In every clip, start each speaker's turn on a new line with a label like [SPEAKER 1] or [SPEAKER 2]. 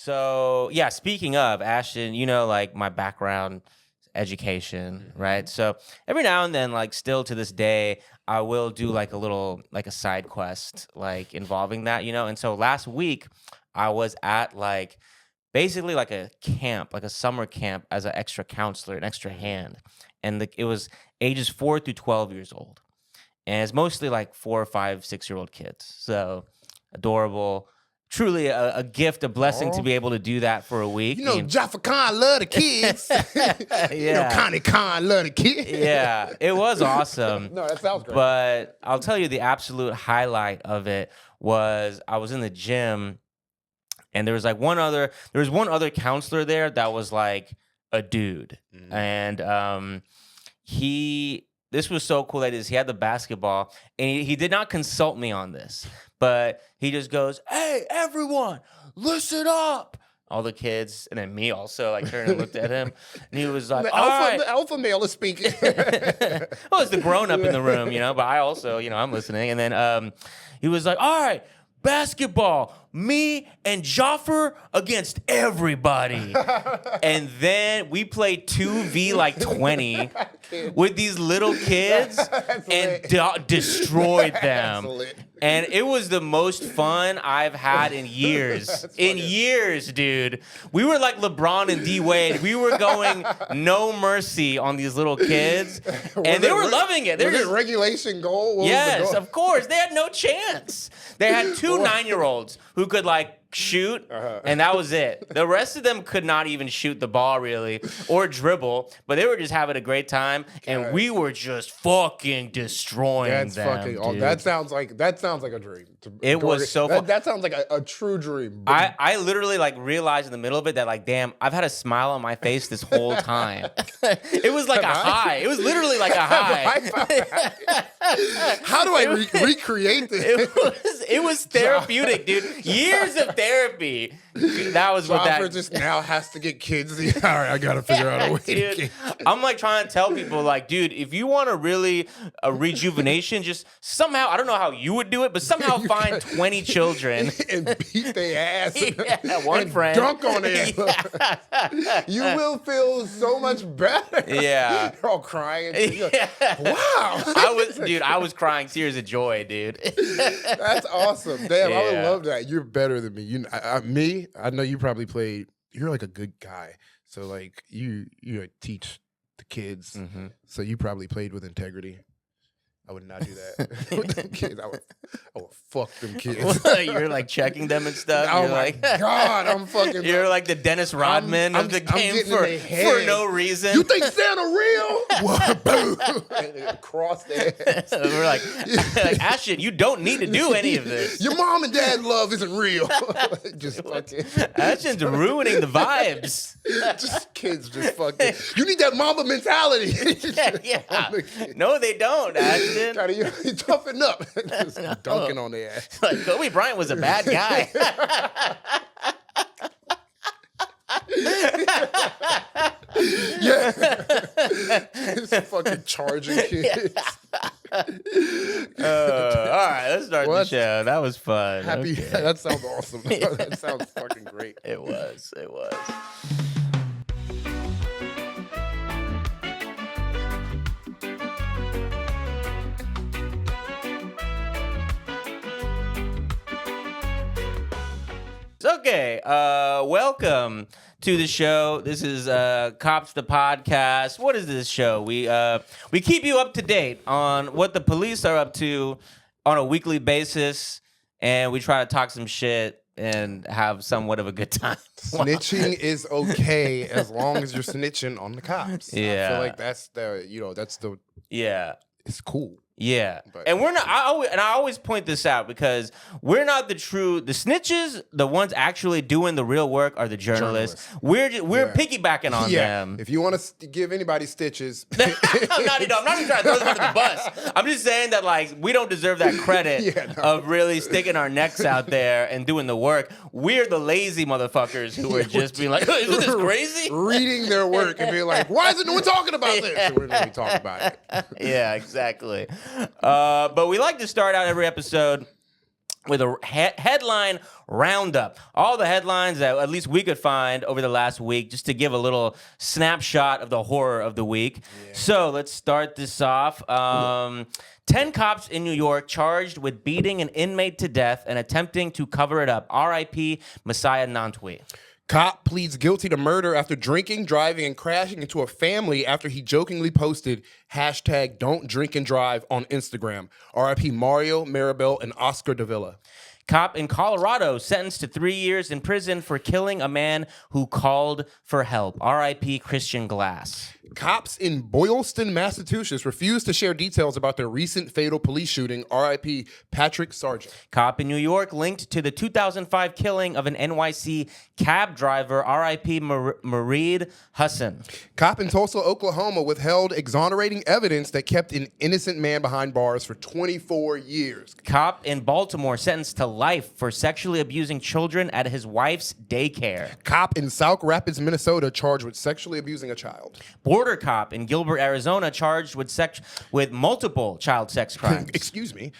[SPEAKER 1] So, yeah, speaking of, Ashton, you know, like my background education, right? So every now and then, like still to this day, I will do like a little, like a side quest, like involving that, you know? And so last week, I was at like basically like a camp, like a summer camp as an extra counselor, an extra hand. And it was ages 4 through 12 years old. And it's mostly like 4, 5, 6-year-old kids. So adorable. Truly a gift, a blessing to be able to do that for a week.
[SPEAKER 2] You know, Jaffa Khan love the kids. You know, Connie Khan love the kids.
[SPEAKER 1] Yeah, it was awesome.
[SPEAKER 2] No, that sounds great.
[SPEAKER 1] But I'll tell you the absolute highlight of it was I was in the gym and there was one other counselor there that was like a dude. And this was so cool that he had the basketball and he did not consult me on this, but he just goes, "Hey, everyone, listen up." All the kids and then me also like turned and looked at him and he was like,
[SPEAKER 2] the alpha male is speaking.
[SPEAKER 1] Well, it's the grown up in the room, you know, but I also, you know, I'm listening. And then he was like, "All right, basketball, me and Joffer against everybody." And then we played 2v like 20 with these little kids and destroyed them. And it was the most fun I've had in years. In years, dude. We were like LeBron and D Wade. We were going no mercy on these little kids. And they were loving it.
[SPEAKER 2] Was it regulation goal?
[SPEAKER 1] Yes, of course. They had no chance. They had 2 9-year-olds who could like shoot, and that was it. The rest of them could not even shoot the ball really or dribble, but they were just having a great time, and we were just fucking destroying them. Dude.
[SPEAKER 2] That sounds like a dream.
[SPEAKER 1] It was so fun.
[SPEAKER 2] That sounds like a true dream.
[SPEAKER 1] I literally like realized in the middle of it that like, damn, I've had a smile on my face this whole time. It was like a high. It was literally like a high.
[SPEAKER 2] How do I recreate this?
[SPEAKER 1] It was therapeutic, dude. Years of therapy. That was what that
[SPEAKER 2] just now has to get kids. All right, I gotta figure out a way.
[SPEAKER 1] Dude, I'm like trying to tell people, like, dude, if you want to really a rejuvenation, just somehow, I don't know how you would do it, but somehow find 20 children
[SPEAKER 2] and beat their ass.
[SPEAKER 1] One
[SPEAKER 2] and
[SPEAKER 1] friend
[SPEAKER 2] dunk on their ass. You will feel so much better.
[SPEAKER 1] Yeah,
[SPEAKER 2] they're all crying. Wow,
[SPEAKER 1] I was crying tears of joy, dude.
[SPEAKER 2] That's awesome. Damn, I would love that. You're better than me. I know you probably played. You're like a good guy, so like you teach the kids. So you probably played with integrity. I would not do that with them kids. I would fuck them kids.
[SPEAKER 1] You're like checking them and stuff.
[SPEAKER 2] Oh
[SPEAKER 1] you're
[SPEAKER 2] my
[SPEAKER 1] like,
[SPEAKER 2] God, I'm fucking.
[SPEAKER 1] You're like the Dennis Rodman of the game for no reason.
[SPEAKER 2] You think Santa real? Boom! Across there.
[SPEAKER 1] We're like, Ashton, you don't need to do any of this.
[SPEAKER 2] Your mom and dad love isn't real. Just fucking.
[SPEAKER 1] Ashton's ruining the vibes.
[SPEAKER 2] Just kids, just fucking. You need that mama mentality.
[SPEAKER 1] Yeah. No, they don't, Ashton.
[SPEAKER 2] You toughen up. Just dunking on their ass.
[SPEAKER 1] Like Kobe Bryant was a bad guy.
[SPEAKER 2] Yeah. Just fucking charging kids.
[SPEAKER 1] All right, let's start the show. That was fun.
[SPEAKER 2] Happy. Okay. That sounds awesome. That sounds fucking great.
[SPEAKER 1] It was. Okay, welcome to the show. This is KAWPS the podcast. What is this show? We keep you up to date on what the police are up to on a weekly basis, and we try to talk some shit and have somewhat of a good time.
[SPEAKER 2] Snitching is okay as long as you're snitching on the cops.
[SPEAKER 1] Yeah,
[SPEAKER 2] I feel like that's the it's cool.
[SPEAKER 1] Yeah, and we're not. I always point this out because we're not the snitches. The ones actually doing the real work are the journalists. We're piggybacking on them.
[SPEAKER 2] If you want to give anybody stitches,
[SPEAKER 1] I'm not even trying to throw them under the bus. I'm just saying that like we don't deserve that credit of really sticking our necks out there and doing the work. We're the lazy motherfuckers who are just being like, "Isn't this crazy?"
[SPEAKER 2] Reading their work and being like, "Why isn't no one talking about this?" So we're really talking about it.
[SPEAKER 1] Yeah, exactly. But we like to start out every episode with a headline roundup. All the headlines that at least we could find over the last week, just to give a little snapshot of the horror of the week. Yeah. So let's start this off. 10 cops in New York charged with beating an inmate to death and attempting to cover it up. R.I.P. Messiah Nantwi.
[SPEAKER 2] Cop pleads guilty to murder after drinking, driving, and crashing into a family after he jokingly posted hashtag don't drink and drive on Instagram. R.I.P. Mario, Maribel, and Oscar Davila.
[SPEAKER 1] Cop in Colorado sentenced to 3 years in prison for killing a man who called for help. R.I.P. Christian Glass.
[SPEAKER 2] Cops in Boylston, Massachusetts refused to share details about their recent fatal police shooting. R.I.P. Patrick Sargent.
[SPEAKER 1] Cop in New York linked to the 2005 killing of an NYC cab driver. R.I.P. Mareed Hassan.
[SPEAKER 2] Cop in Tulsa, Oklahoma withheld exonerating evidence that kept an innocent man behind bars for 24 years.
[SPEAKER 1] Cop in Baltimore sentenced to life for sexually abusing children at his wife's daycare.
[SPEAKER 2] Cop in Sauk Rapids, Minnesota charged with sexually abusing a child.
[SPEAKER 1] Border cop in Gilbert, Arizona charged with multiple child sex crimes.
[SPEAKER 2] Excuse me.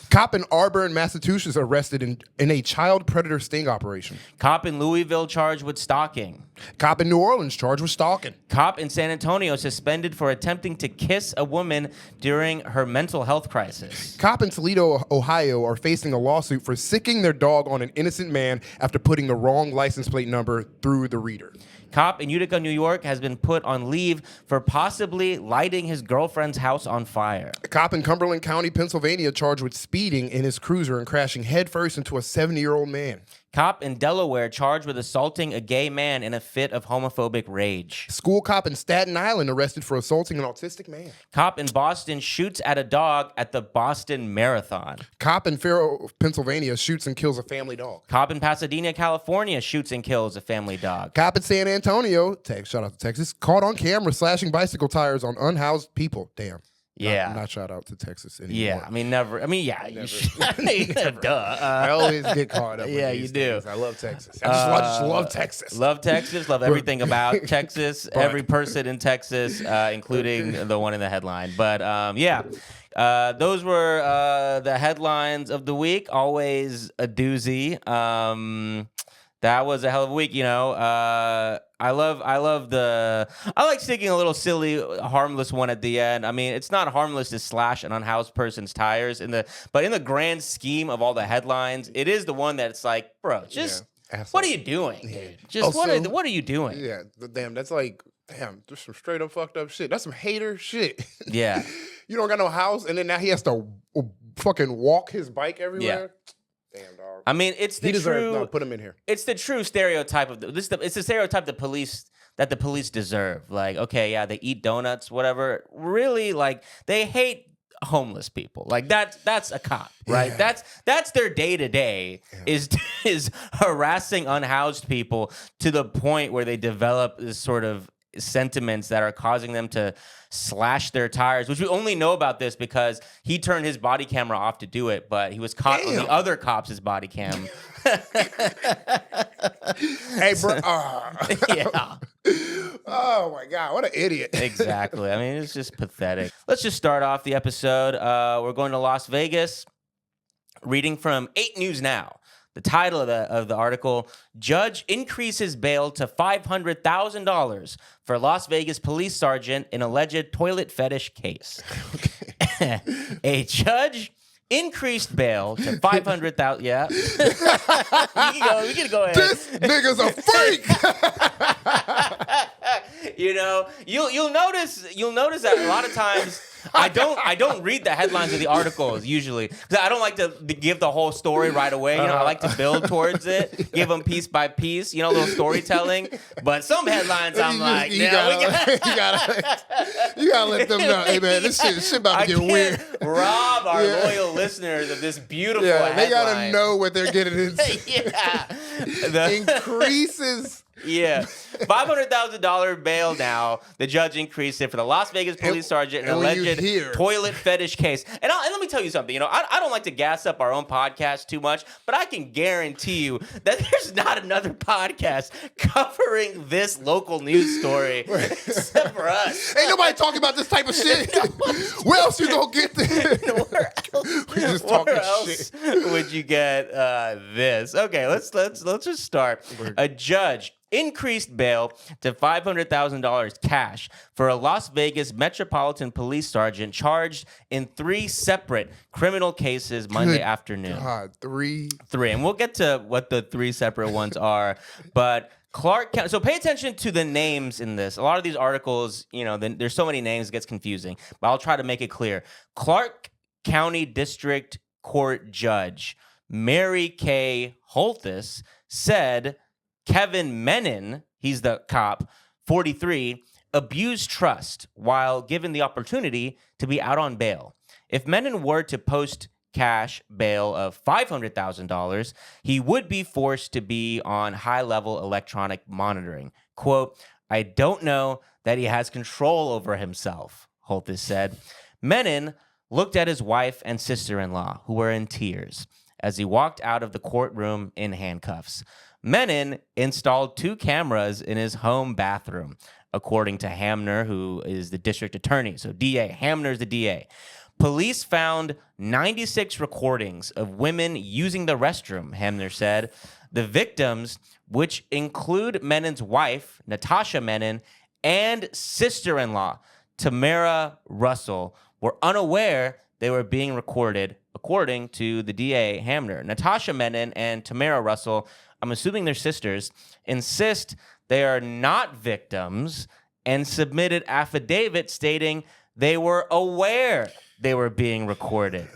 [SPEAKER 2] Cop in Auburn, Massachusetts arrested in a child predator sting operation.
[SPEAKER 1] Cop in Louisville charged with stalking.
[SPEAKER 2] Cop in New Orleans charged with stalking.
[SPEAKER 1] Cop in San Antonio suspended for attempting to kiss a woman during her mental health crisis.
[SPEAKER 2] Cop in Toledo, Ohio are facing a lawsuit for sicking their dog on an innocent man after putting the wrong license plate number through the reader.
[SPEAKER 1] Cop in Utica, New York has been put on leave for possibly lighting his girlfriend's house on fire.
[SPEAKER 2] A cop in Cumberland County, Pennsylvania charged with speeding in his cruiser and crashing headfirst into a 70-year-old man.
[SPEAKER 1] Cop in Delaware charged with assaulting a gay man in a fit of homophobic rage.
[SPEAKER 2] School cop in Staten Island arrested for assaulting an autistic man.
[SPEAKER 1] Cop in Boston shoots at a dog at the Boston Marathon.
[SPEAKER 2] Cop in Faro, Pennsylvania shoots and kills a family dog.
[SPEAKER 1] Cop in Pasadena, California shoots and kills a family dog.
[SPEAKER 2] Cop in San Antonio, shout out to Texas, caught on camera slashing bicycle tires on unhoused people. Damn.
[SPEAKER 1] Yeah.
[SPEAKER 2] Not shout out to Texas anymore.
[SPEAKER 1] Yeah, I mean, never. I mean, yeah.
[SPEAKER 2] Never. Duh. I always get caught up with
[SPEAKER 1] yeah,
[SPEAKER 2] these
[SPEAKER 1] you do.
[SPEAKER 2] things. I love Texas. I just love Texas.
[SPEAKER 1] Love Texas. Love everything about Texas. Every person in Texas, including the one in the headline. But, yeah. Those were the headlines of the week. Always a doozy. That was a hell of a week, you know. I like sticking a little silly, harmless one at the end. I mean, it's not harmless to slash an unhoused person's tires but in the grand scheme of all the headlines, it is the one that's like, bro, just what are you doing, dude? Just what are you doing?
[SPEAKER 2] Yeah, that's like, just some straight up fucked up shit. That's some hater shit.
[SPEAKER 1] Yeah.
[SPEAKER 2] You don't got no house, and then now he has to fucking walk his bike everywhere. Yeah. Damn, dog.
[SPEAKER 1] I mean, it's the true.
[SPEAKER 2] No, put him in here.
[SPEAKER 1] It's the true stereotype of it's the stereotype the police deserve. Like, okay, yeah, they eat donuts, whatever. Really, like, they hate homeless people. Like, that's a cop, right? Yeah. That's their day to day is harassing unhoused people to the point where they develop this sort of sentiments that are causing them to slash their tires, which we only know about this because he turned his body camera off to do it, but he was caught on the other cop's body cam.
[SPEAKER 2] Hey, bro.
[SPEAKER 1] Yeah.
[SPEAKER 2] Oh, my God. What an idiot.
[SPEAKER 1] Exactly. I mean, it's just pathetic. Let's just start off the episode. We're going to Las Vegas. Reading from 8 News Now. The title of the article, Judge Increases Bail to $500,000 for Las Vegas police sergeant in alleged toilet fetish case. Okay. A judge increased bail to $500,000. Yeah. We can go ahead.
[SPEAKER 2] This nigga's a freak.
[SPEAKER 1] You know, you'll notice that a lot of times I don't read the headlines of the articles usually because I don't like to give the whole story right away. You know, I like to build towards it, give them piece by piece. You know, a little storytelling. But some headlines, I'm like,
[SPEAKER 2] you gotta let them know. Hey man, this shit about to get weird.
[SPEAKER 1] Rob our loyal listeners of this beautiful headline.
[SPEAKER 2] They gotta know what they're getting into.
[SPEAKER 1] Yeah,
[SPEAKER 2] Increases
[SPEAKER 1] Yeah. $500,000 bail now. The judge increased it for the Las Vegas police sergeant in an alleged toilet fetish case. And let me tell you something. I don't like to gas up our own podcast too much, but I can guarantee you that there's not another podcast covering this local news story except for us.
[SPEAKER 2] Ain't nobody talking about this type of shit. Where else you gonna get this?
[SPEAKER 1] Where else would you get this? Okay, let's just start. A judge increased bail to $500,000 cash for a Las Vegas Metropolitan Police sergeant charged in 3 separate criminal cases Monday afternoon.
[SPEAKER 2] God, 3.
[SPEAKER 1] And we'll get to what the 3 separate ones are, but Clark County. So pay attention to the names in this. A lot of these articles, there's so many names, it gets confusing, but I'll try to make it clear. Clark County District Court Judge Mary K. Holthus said Kevin Menon, he's the cop, 43, abused trust while given the opportunity to be out on bail. If Menon were to post cash bail of $500,000, he would be forced to be on high-level electronic monitoring. Quote, I don't know that he has control over himself, Holthus said. Menon looked at his wife and sister-in-law, who were in tears, as he walked out of the courtroom in handcuffs. Menon installed 2 cameras in his home bathroom, according to Hamner, who is the district attorney. So DA, Hamner's the DA. Police found 96 recordings of women using the restroom, Hamner said. The victims, which include Menon's wife, Natasha Menon, and sister-in-law, Tamara Russell, were unaware they were being recorded, according to the DA, Hamner. Natasha Menon and Tamara Russell, I'm assuming they're sisters, insist they are not victims and submitted affidavits stating they were aware they were being recorded.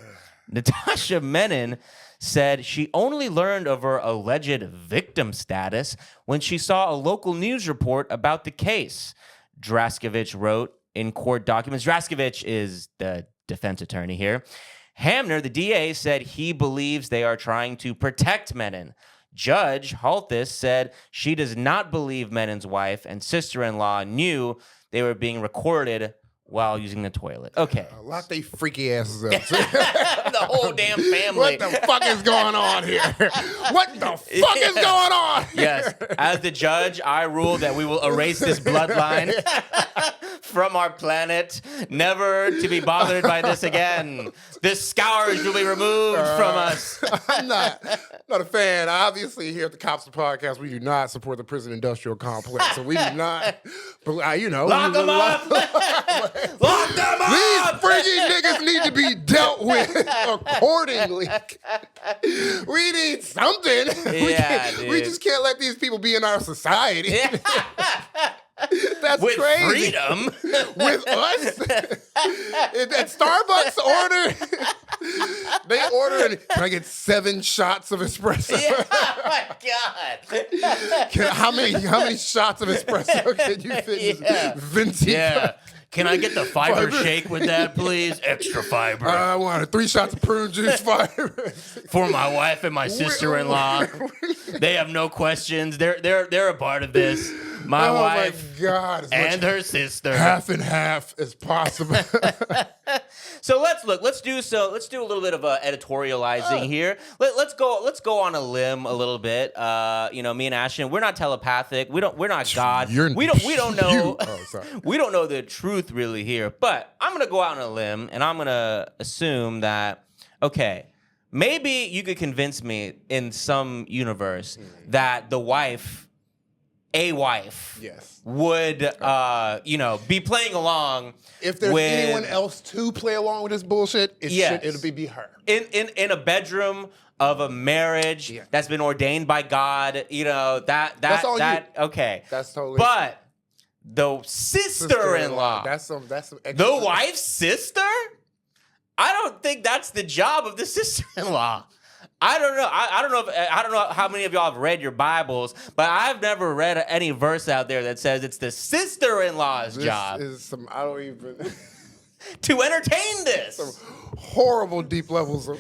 [SPEAKER 1] Natasha Menon said she only learned of her alleged victim status when she saw a local news report about the case. Draskovich wrote in court documents. Draskovich is the defense attorney here. Hamner, the DA, said he believes they are trying to protect Menon. Judge Holthus said she does not believe Menon's wife and sister-in-law knew they were being recorded while using the toilet. Okay.
[SPEAKER 2] Lock they freaky asses up.
[SPEAKER 1] The whole damn family.
[SPEAKER 2] What the fuck is going on here? What the fuck is going on?
[SPEAKER 1] Yes. As the judge, I rule that we will erase this bloodline from our planet, never to be bothered by this again. This scourge will be removed from us.
[SPEAKER 2] I'm not a fan. Obviously, here at the KAWPS podcast, we do not support the prison industrial complex. So we do not,
[SPEAKER 1] Lock them up! Lock them up!
[SPEAKER 2] These freaky niggas need to be dealt with accordingly. We need something. We just can't let these people be in our society. That's
[SPEAKER 1] with
[SPEAKER 2] crazy.
[SPEAKER 1] Freedom.
[SPEAKER 2] With us? At Starbucks they order, can I get 7 shots of espresso?
[SPEAKER 1] Yeah, oh my God.
[SPEAKER 2] How many shots of espresso can you fit in venti?
[SPEAKER 1] Yeah. Can I get the fiber shake with that, please? Extra fiber.
[SPEAKER 2] I wanted 3 shots of prune juice fiber.
[SPEAKER 1] For my wife and my sister-in-law. They have no questions. They're a part of this. My wife
[SPEAKER 2] my God,
[SPEAKER 1] and her sister.
[SPEAKER 2] Half and half as possible.
[SPEAKER 1] So let's do a little bit of editorializing here. Let's go on a limb a little bit. Me and Ashton, we're not telepathic. We're not God. We don't know. We don't know the truth really here. But I'm gonna go out on a limb and I'm gonna assume that maybe you could convince me in some universe that the wife. A wife
[SPEAKER 2] yes.
[SPEAKER 1] would, be playing along.
[SPEAKER 2] If there's anyone else to play along with this bullshit, it'll be her.
[SPEAKER 1] In a bedroom of a marriage that's been ordained by God, that's all okay.
[SPEAKER 2] That's totally.
[SPEAKER 1] But the sister-in-law,
[SPEAKER 2] that's some extra.
[SPEAKER 1] The wife's sister? I don't think that's the job of the sister-in-law. I don't know. I don't know how many of y'all have read your Bibles, but I've never read any verse out there that says it's the sister-in-law's job.
[SPEAKER 2] This is some, I don't even
[SPEAKER 1] to entertain this.
[SPEAKER 2] Some horrible deep levels of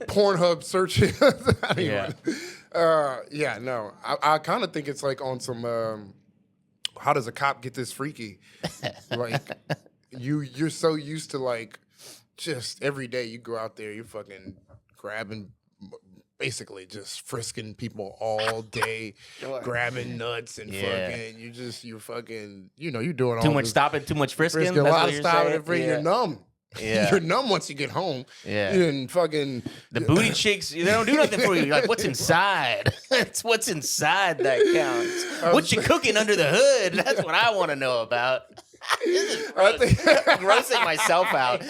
[SPEAKER 2] Pornhub searching. Yeah, no. I kind of think it's like on some. How does a cop get this freaky? Like you're so used to like just every day you go out there, you're fucking grabbing, basically just frisking people all day, grabbing nuts and fucking. You're fucking. You're doing
[SPEAKER 1] Too
[SPEAKER 2] all
[SPEAKER 1] much
[SPEAKER 2] this
[SPEAKER 1] stopping, too much frisking.
[SPEAKER 2] frisking, a
[SPEAKER 1] That's
[SPEAKER 2] lot
[SPEAKER 1] what
[SPEAKER 2] of
[SPEAKER 1] you're
[SPEAKER 2] stopping
[SPEAKER 1] saying?
[SPEAKER 2] and freaking. You're numb.
[SPEAKER 1] Yeah.
[SPEAKER 2] You're numb once you get home.
[SPEAKER 1] Yeah.
[SPEAKER 2] And fucking
[SPEAKER 1] The booty cheeks, they don't do nothing for you. You're like, what's inside? It's what's inside that counts. What you cooking under the hood? That's what I want to know about. This is grossing myself out.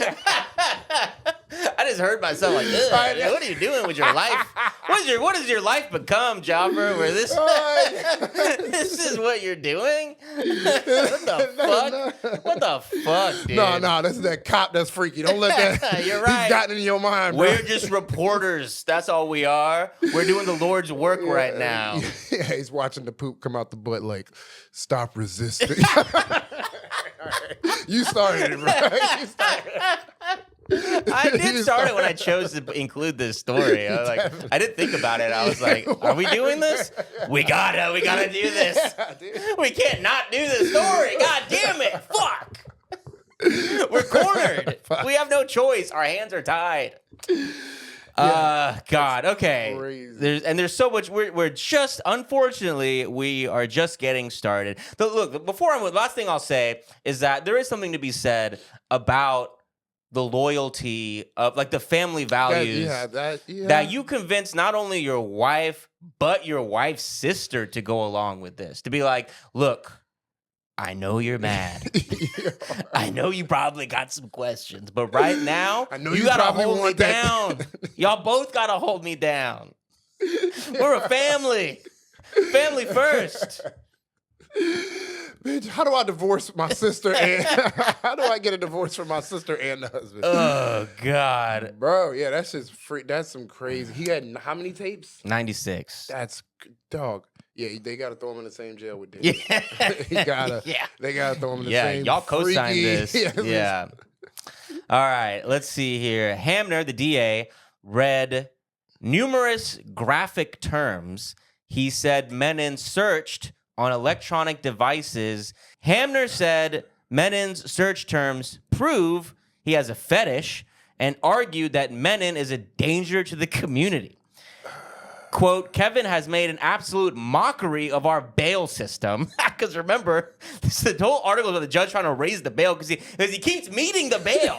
[SPEAKER 1] I just heard myself like, ugh, what are you doing with your life? What has your life become, Jobber? Where this this is what you're doing? What the fuck? What the fuck, dude?
[SPEAKER 2] No, that's that cop that's freaky. Don't let that.
[SPEAKER 1] You're right.
[SPEAKER 2] He's gotten in your mind, bro.
[SPEAKER 1] We're just reporters. That's all we are. We're doing the Lord's work right now.
[SPEAKER 2] Yeah, he's watching the poop come out the butt like, stop resisting. You started it, bro. You started it.
[SPEAKER 1] I did start it when I chose to include this story. I didn't think about it. I was like, are we doing this? We gotta do this.
[SPEAKER 2] Yeah,
[SPEAKER 1] We can't not do this story. God damn it. Fuck. We're cornered. We have no choice. Our hands are tied. God. Okay.
[SPEAKER 2] Crazy.
[SPEAKER 1] There's so much. We're just, unfortunately, we are just getting started. Look, last thing I'll say is that there is something to be said about the loyalty of like the family values that you convince not only your wife but your wife's sister to go along with this, to be like, look, I know you're mad. I know you probably got some questions, but right now
[SPEAKER 2] I know
[SPEAKER 1] you gotta hold me down. Y'all both gotta hold me down. We're a family. Family first.
[SPEAKER 2] Bitch, how do I divorce my sister and how do I get a divorce from my sister and the husband?
[SPEAKER 1] Oh God,
[SPEAKER 2] bro, yeah, that's just free. That's some crazy. He had how many tapes?
[SPEAKER 1] 96.
[SPEAKER 2] That's dog. Yeah, they gotta throw him in the same jail with them.
[SPEAKER 1] Yeah,
[SPEAKER 2] They gotta throw him in the same.
[SPEAKER 1] Y'all co-signed this. Yeah. All right, let's see here. Hamner, the DA, read numerous graphic terms. He said Menon searched on electronic devices. Hamner said Menon's search terms prove he has a fetish and argued that Menon is a danger to the community. Quote, Kevin has made an absolute mockery of our bail system. Because remember, the whole article about the judge trying to raise the bail because he keeps meeting the bail.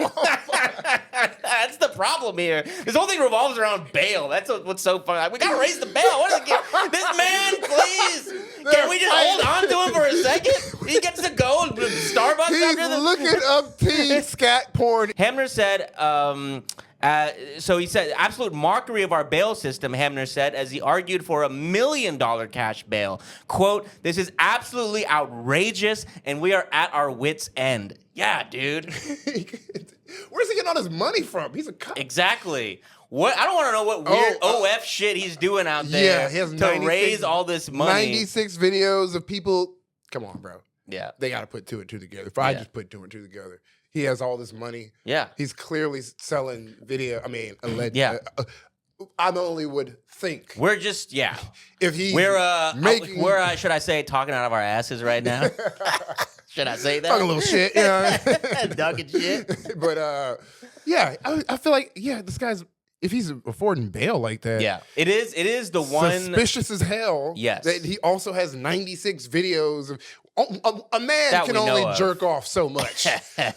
[SPEAKER 1] That's the problem here. This whole thing revolves around bail. That's what's so funny. We got to raise the bail. What is it? This man, please. Can we just hold on to him for a second? He gets to go to Starbucks
[SPEAKER 2] He's
[SPEAKER 1] after this.
[SPEAKER 2] looking up teen scat porn.
[SPEAKER 1] Hamner said, so he said, absolute mockery of our bail system, Hamner said, as he argued for $1 million cash bail. Quote, this is absolutely outrageous, and we are at our wits' end. Yeah, dude.
[SPEAKER 2] Where's he getting all this money from? He's a cop.
[SPEAKER 1] Exactly. What? I don't want to know what weird OF shit he's doing out there
[SPEAKER 2] he has
[SPEAKER 1] to raise all this money.
[SPEAKER 2] 96 videos of people. Come on, bro.
[SPEAKER 1] Yeah.
[SPEAKER 2] They got to put two and two together. If I just put two and two together. He has all this money.
[SPEAKER 1] Yeah.
[SPEAKER 2] He's clearly selling video. I mean, alleged.
[SPEAKER 1] Yeah.
[SPEAKER 2] I only would think.
[SPEAKER 1] We're just, yeah.
[SPEAKER 2] If he
[SPEAKER 1] making... We're, should I say, talking out of our asses right now? Should I say that?
[SPEAKER 2] Talking a little shit, you know.
[SPEAKER 1] Ducking shit.
[SPEAKER 2] But, yeah, I feel like, this guy's, if he's affording bail like that.
[SPEAKER 1] Yeah. It is the one.
[SPEAKER 2] Suspicious as hell.
[SPEAKER 1] Yes.
[SPEAKER 2] That he also has 96 videos of. A man
[SPEAKER 1] that
[SPEAKER 2] can only jerk off so much.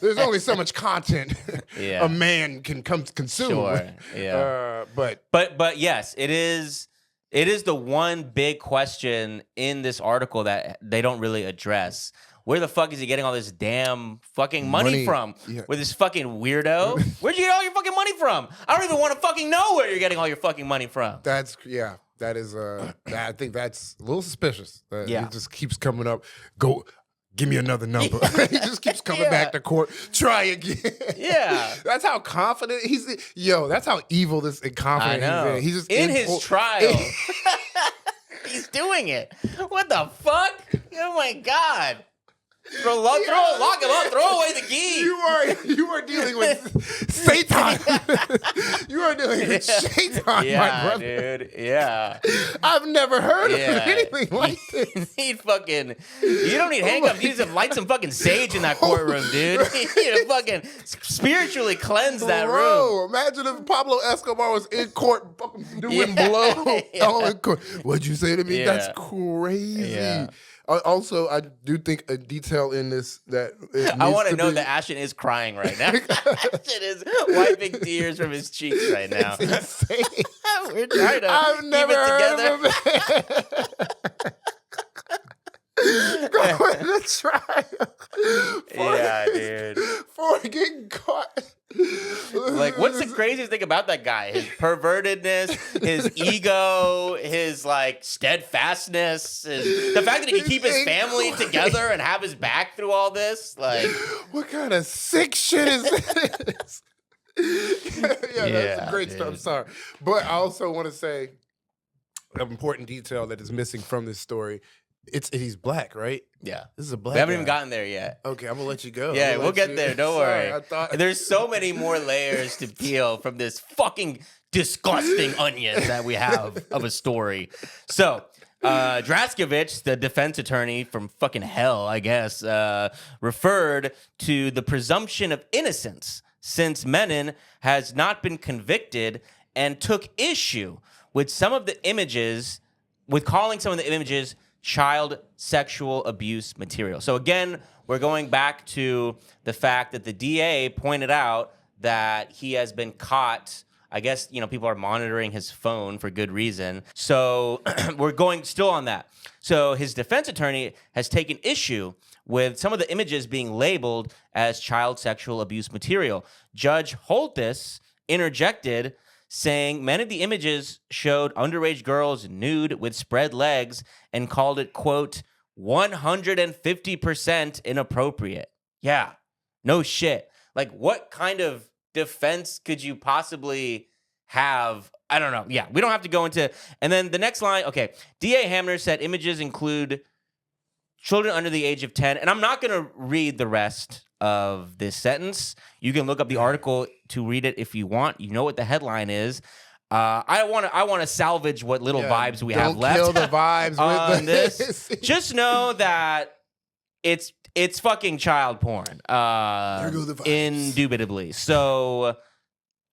[SPEAKER 2] There's only so much content a man can consume.
[SPEAKER 1] Sure. Yeah.
[SPEAKER 2] But
[SPEAKER 1] yes, it is the one big question in this article that they don't really address. Where the fuck is he getting all this damn fucking money from?
[SPEAKER 2] Yeah.
[SPEAKER 1] With this fucking weirdo? Where'd you get all your fucking money from? I don't even want to fucking know where you're getting all your fucking money from.
[SPEAKER 2] That is, I think that's a little suspicious. He just keeps coming up. Go, give me another number. He just keeps coming back to court. Try again.
[SPEAKER 1] Yeah.
[SPEAKER 2] That's how confident he's. That's how evil this and confident he's in. He's just
[SPEAKER 1] in his trial. He's doing it. What the fuck? Oh my God. Lock him up. Throw away the key.
[SPEAKER 2] You are dealing with Satan. You are dealing with Satan, my brother.
[SPEAKER 1] Dude. Yeah.
[SPEAKER 2] I've never heard of anything like this.
[SPEAKER 1] You don't need handcuffs. You need to light some fucking sage in that courtroom, dude. You need to fucking spiritually cleanse that room.
[SPEAKER 2] Imagine if Pablo Escobar was in court fucking doing blow. All in court. What'd you say to me?
[SPEAKER 1] Yeah.
[SPEAKER 2] That's crazy.
[SPEAKER 1] Yeah.
[SPEAKER 2] Also, I do think a detail in this that
[SPEAKER 1] I want to know that Ashton is crying right now. Ashton is wiping tears from his cheeks right now.
[SPEAKER 2] It's insane.
[SPEAKER 1] We're trying to
[SPEAKER 2] I've never
[SPEAKER 1] keep it
[SPEAKER 2] heard
[SPEAKER 1] together.
[SPEAKER 2] of it. Going to trial.
[SPEAKER 1] Yeah, dude.
[SPEAKER 2] For getting caught.
[SPEAKER 1] Like, what's the craziest thing about that guy? His pervertedness, his ego, his like steadfastness, the fact that he can keep his family together and have his back through all this. Like,
[SPEAKER 2] what kind of sick shit is this? That's great stuff. I'm sorry, but I also want to say an important detail that is missing from this story. He's black, right?
[SPEAKER 1] Yeah.
[SPEAKER 2] This is a black
[SPEAKER 1] We haven't
[SPEAKER 2] guy.
[SPEAKER 1] even gotten there yet.
[SPEAKER 2] Okay, I'm gonna let you go.
[SPEAKER 1] Yeah, we'll get there. Don't worry.
[SPEAKER 2] I
[SPEAKER 1] There's so many more layers to peel from this fucking disgusting onion that we have of a story. So, Draskevich, the defense attorney from fucking hell, I guess, referred to the presumption of innocence since Menon has not been convicted and took issue with calling some of the images child sexual abuse material. So again, we're going back to the fact that the DA pointed out that he has been caught. I guess, people are monitoring his phone for good reason. So we're going still on that. So his defense attorney has taken issue with some of the images being labeled as child sexual abuse material. Judge Holtis interjected, saying many of the images showed underage girls nude with spread legs and called it, quote, 150% inappropriate. Yeah, no shit. Like, what kind of defense could you possibly have? I don't know. Yeah, we don't have to go into... And then the next line, okay, DA Hamner said images include children under the age of 10. And I'm not going to read the rest of this sentence. You can look up the article to read it if you want. You know what the headline is. I want to salvage what little vibes we have left.
[SPEAKER 2] Don't kill the vibes
[SPEAKER 1] on
[SPEAKER 2] with
[SPEAKER 1] this. Just know that it's fucking child porn.
[SPEAKER 2] There go the vibes.
[SPEAKER 1] Indubitably. So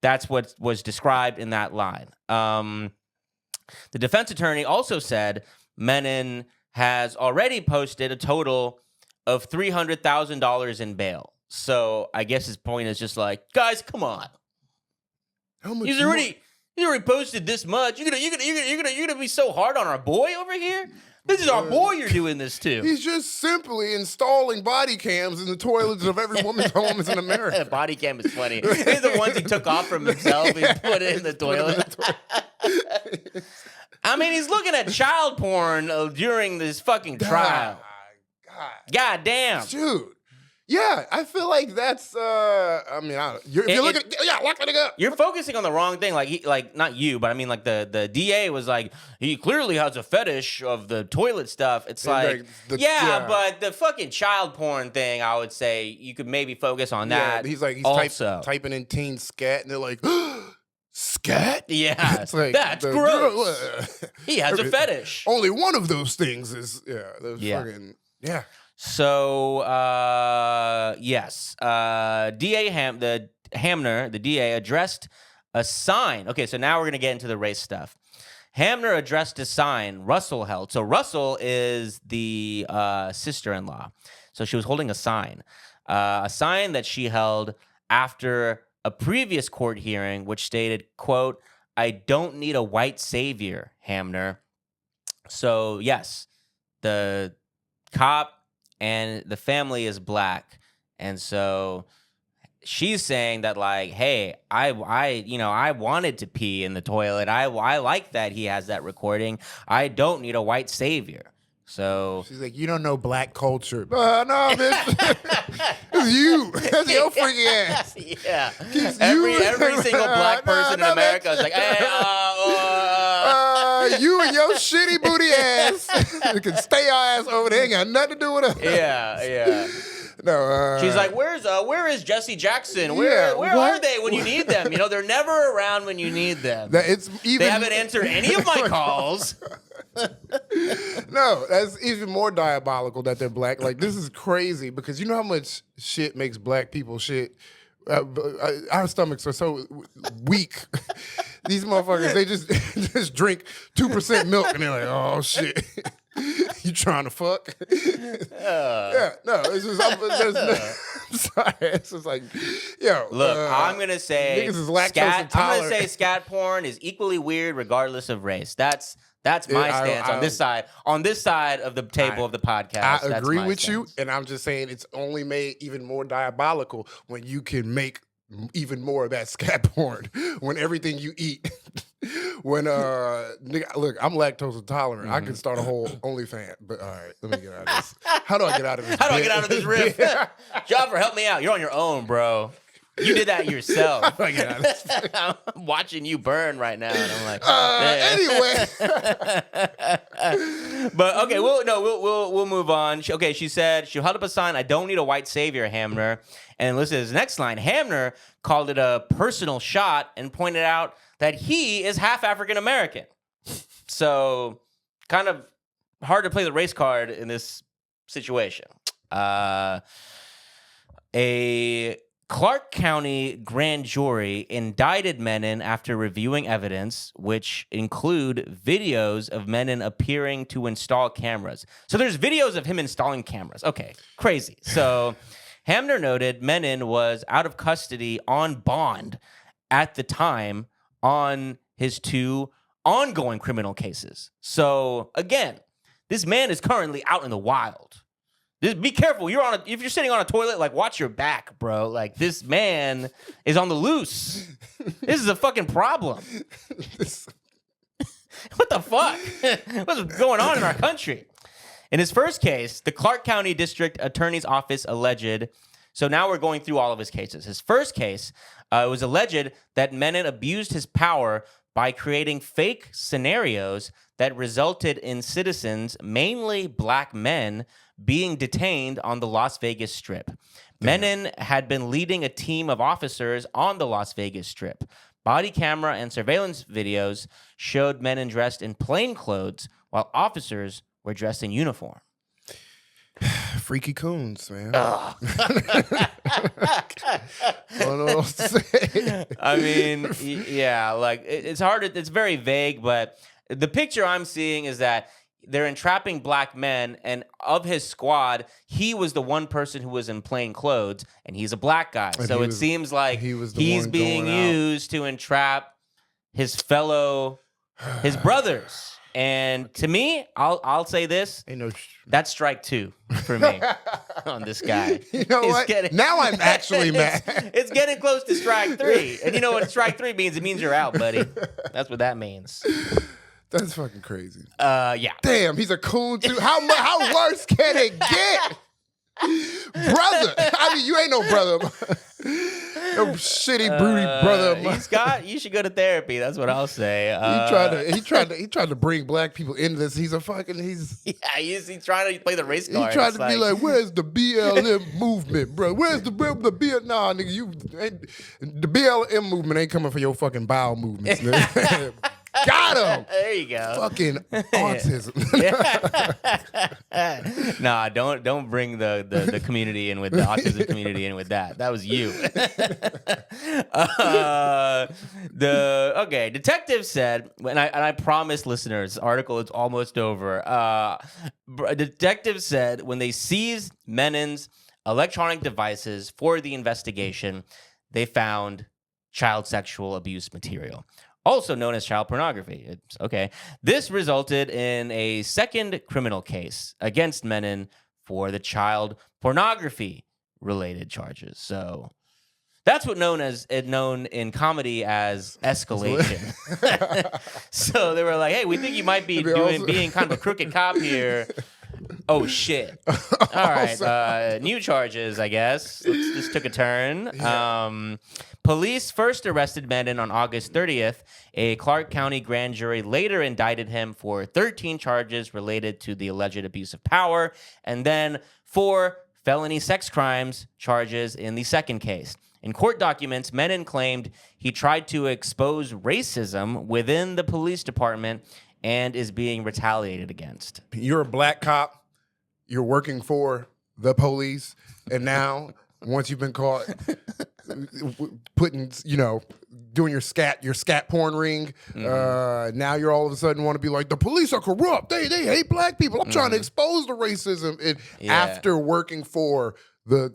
[SPEAKER 1] that's what was described in that line. The defense attorney also said Menon has already posted a total of $300,000 in bail. So I guess his point is just like, guys, come on.
[SPEAKER 2] How much
[SPEAKER 1] He's already posted this much. You're gonna be so hard on our boy over here? This is our boy you're doing this to.
[SPEAKER 2] He's just simply installing body cams in the toilets of every woman's homes in America.
[SPEAKER 1] Body cam is funny. These are the ones he took off from himself and put it in the toilet. I mean, he's looking at child porn during this fucking trial. God damn.
[SPEAKER 2] Dude. Yeah, I feel like that's. I mean, you're looking. Lock it up.
[SPEAKER 1] You're focusing on the wrong thing. Like not you, but I mean, like the DA was like, he clearly has a fetish of the toilet stuff. It's like, but the fucking child porn thing, I would say you could maybe focus on that.
[SPEAKER 2] He's typing in teen scat, and they're like, scat?
[SPEAKER 1] Yeah,
[SPEAKER 2] it's like,
[SPEAKER 1] that's gross. He has a fetish.
[SPEAKER 2] Only one of those things is fucking
[SPEAKER 1] So, yes, the Hamner, the DA, addressed a sign. Okay, so now we're going to get into the race stuff. Hamner addressed a sign Russell held. So Russell is the sister-in-law. So she was holding a sign that she held after a previous court hearing, which stated, quote, "I don't need a white savior, Hamner." So, yes, the cop and the family is black, and so she's saying that, like, hey, I wanted to pee in the toilet. I like that he has that recording. I don't need a white savior. So
[SPEAKER 2] she's like, you don't know black culture. No, bitch. It's you. That's your freaking ass.
[SPEAKER 1] Yeah. Every single black person in America is like, hey,
[SPEAKER 2] You and your shitty booty ass can stay our ass over there. Ain't got nothing to do with us.
[SPEAKER 1] Yeah.
[SPEAKER 2] No,
[SPEAKER 1] she's like, where is Jesse Jackson? Where are they when you need them? You know, they're never around when you need them. They haven't answered any of my calls.
[SPEAKER 2] No, that's even more diabolical that they're black. Like, this is crazy because you know how much shit makes black people shit. Our stomachs are so weak. These motherfuckers, they just drink 2% milk and they're like, oh shit. You trying to fuck? Yeah, no, it's just, I'm sorry. It's just like, yo.
[SPEAKER 1] Look, I'm going to say,
[SPEAKER 2] niggas is lactose intolerant.
[SPEAKER 1] I'm going to say scat porn is equally weird regardless of race. That's my stance on this side. On this side of the table of the podcast.
[SPEAKER 2] I agree with you, and I'm just saying it's only made even more diabolical when you can make even more of that scat porn. When everything you eat, when nigga, look, I'm lactose intolerant. I can start a whole OnlyFans. But all right, let me get out of this. How do I get out of this?
[SPEAKER 1] How do I get out of this riff? Joffer, help me out. You're on your own, bro. You did that yourself. I'm watching you burn right now, and I'm like,
[SPEAKER 2] anyway.
[SPEAKER 1] But okay, we'll move on. She said she held up a sign. I don't need a white savior, Hamner. And listen to his next line. Hamner called it a personal shot and pointed out that he is half African American. So, kind of hard to play the race card in this situation. A Clark County grand jury indicted Menon after reviewing evidence, which include videos of Menon appearing to install cameras. So there's videos of him installing cameras. Okay, crazy. So Hamner noted Menon was out of custody on bond at the time on his 2 ongoing criminal cases. So again, this man is currently out in the wild. Just be careful. If you're sitting on a toilet, like, watch your back, bro. Like, this man is on the loose. This is a fucking problem. What the fuck? What's going on in our country? In his first case, the Clark County District Attorney's Office alleged. So now we're going through all of his cases. His first case, it was alleged that Menon abused his power by creating fake scenarios that resulted in citizens, mainly black men, being detained on the Las Vegas Strip. Menon had been leading a team of officers on the Las Vegas Strip. Body camera and surveillance videos showed Menon dressed in plain clothes while officers were dressed in uniform.
[SPEAKER 2] Freaky coons, man. I don't know what else to say.
[SPEAKER 1] I mean, yeah, like, it's hard. It's very vague, but the picture I'm seeing is that they're entrapping black men, and of his squad, he was the one person who was in plain clothes, and he's a black guy. And so it seems like he's being used to entrap his brothers. And to me, I'll say this: that's strike 2 for me on this guy.
[SPEAKER 2] You know what? Now I'm actually mad.
[SPEAKER 1] It's getting close to strike 3, and you know what strike 3 means? It means you're out, buddy. That's what that means.
[SPEAKER 2] That's fucking crazy.
[SPEAKER 1] Yeah.
[SPEAKER 2] Damn, he's a coon too. How worse can it get? Brother. I mean, you ain't no brother. No shitty, broody brother.
[SPEAKER 1] You should go to therapy. That's what I'll say.
[SPEAKER 2] He tried to bring black people into this. He's
[SPEAKER 1] he's trying to play the race card.
[SPEAKER 2] He tried to be like, where's the BLM movement, bro? Where's the BLM? Nah, nigga, the BLM movement ain't coming for your fucking bowel movements. Got him.
[SPEAKER 1] There you go.
[SPEAKER 2] Fucking autism.
[SPEAKER 1] Nah, don't bring the community in with the autism community in with that. That was you. Detective said, and I promise listeners, article is almost over. Detective said when they seized Menon's electronic devices for the investigation, they found child sexual abuse material, also known as child pornography. This resulted in a second criminal case against Menon for the child pornography-related charges. So that's what known in comedy as escalation. So they were like, "Hey, we think you might be being kind of a crooked cop here. Oh, shit. All right. New charges, I guess. This took a turn.
[SPEAKER 2] Yeah.
[SPEAKER 1] Police first arrested Menon on August 30th. A Clark County grand jury later indicted him for 13 charges related to the alleged abuse of power, and then 4 felony sex crimes charges in the second case. In court documents, Menon claimed he tried to expose racism within the police department and is being retaliated against.
[SPEAKER 2] You're a black cop. You're working for the police, and now once you've been caught putting, doing your scat porn ring, now you're all of a sudden want to be like, the police are corrupt. They hate black people. I'm trying to expose the racism. And after working for the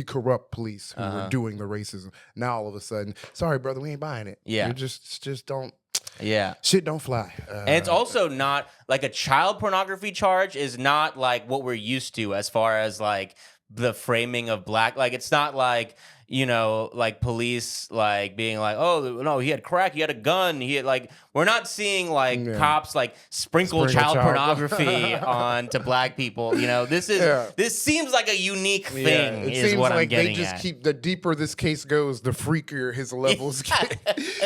[SPEAKER 2] corrupt police who were doing the racism, now all of a sudden, sorry, brother, we ain't buying it.
[SPEAKER 1] Yeah,
[SPEAKER 2] you just don't.
[SPEAKER 1] Yeah.
[SPEAKER 2] Shit don't fly.
[SPEAKER 1] And it's also not like a child pornography charge is not like what we're used to as far as like the framing of black. Like it's not like, like police like being like, oh no, he had crack, he had a gun, he had like, we're not seeing like cops like sprinkle child pornography onto black people. This seems like a unique thing.
[SPEAKER 2] It
[SPEAKER 1] is
[SPEAKER 2] seems
[SPEAKER 1] what
[SPEAKER 2] like
[SPEAKER 1] I'm getting
[SPEAKER 2] they just
[SPEAKER 1] at.
[SPEAKER 2] keep the deeper this case goes, the freakier his levels get.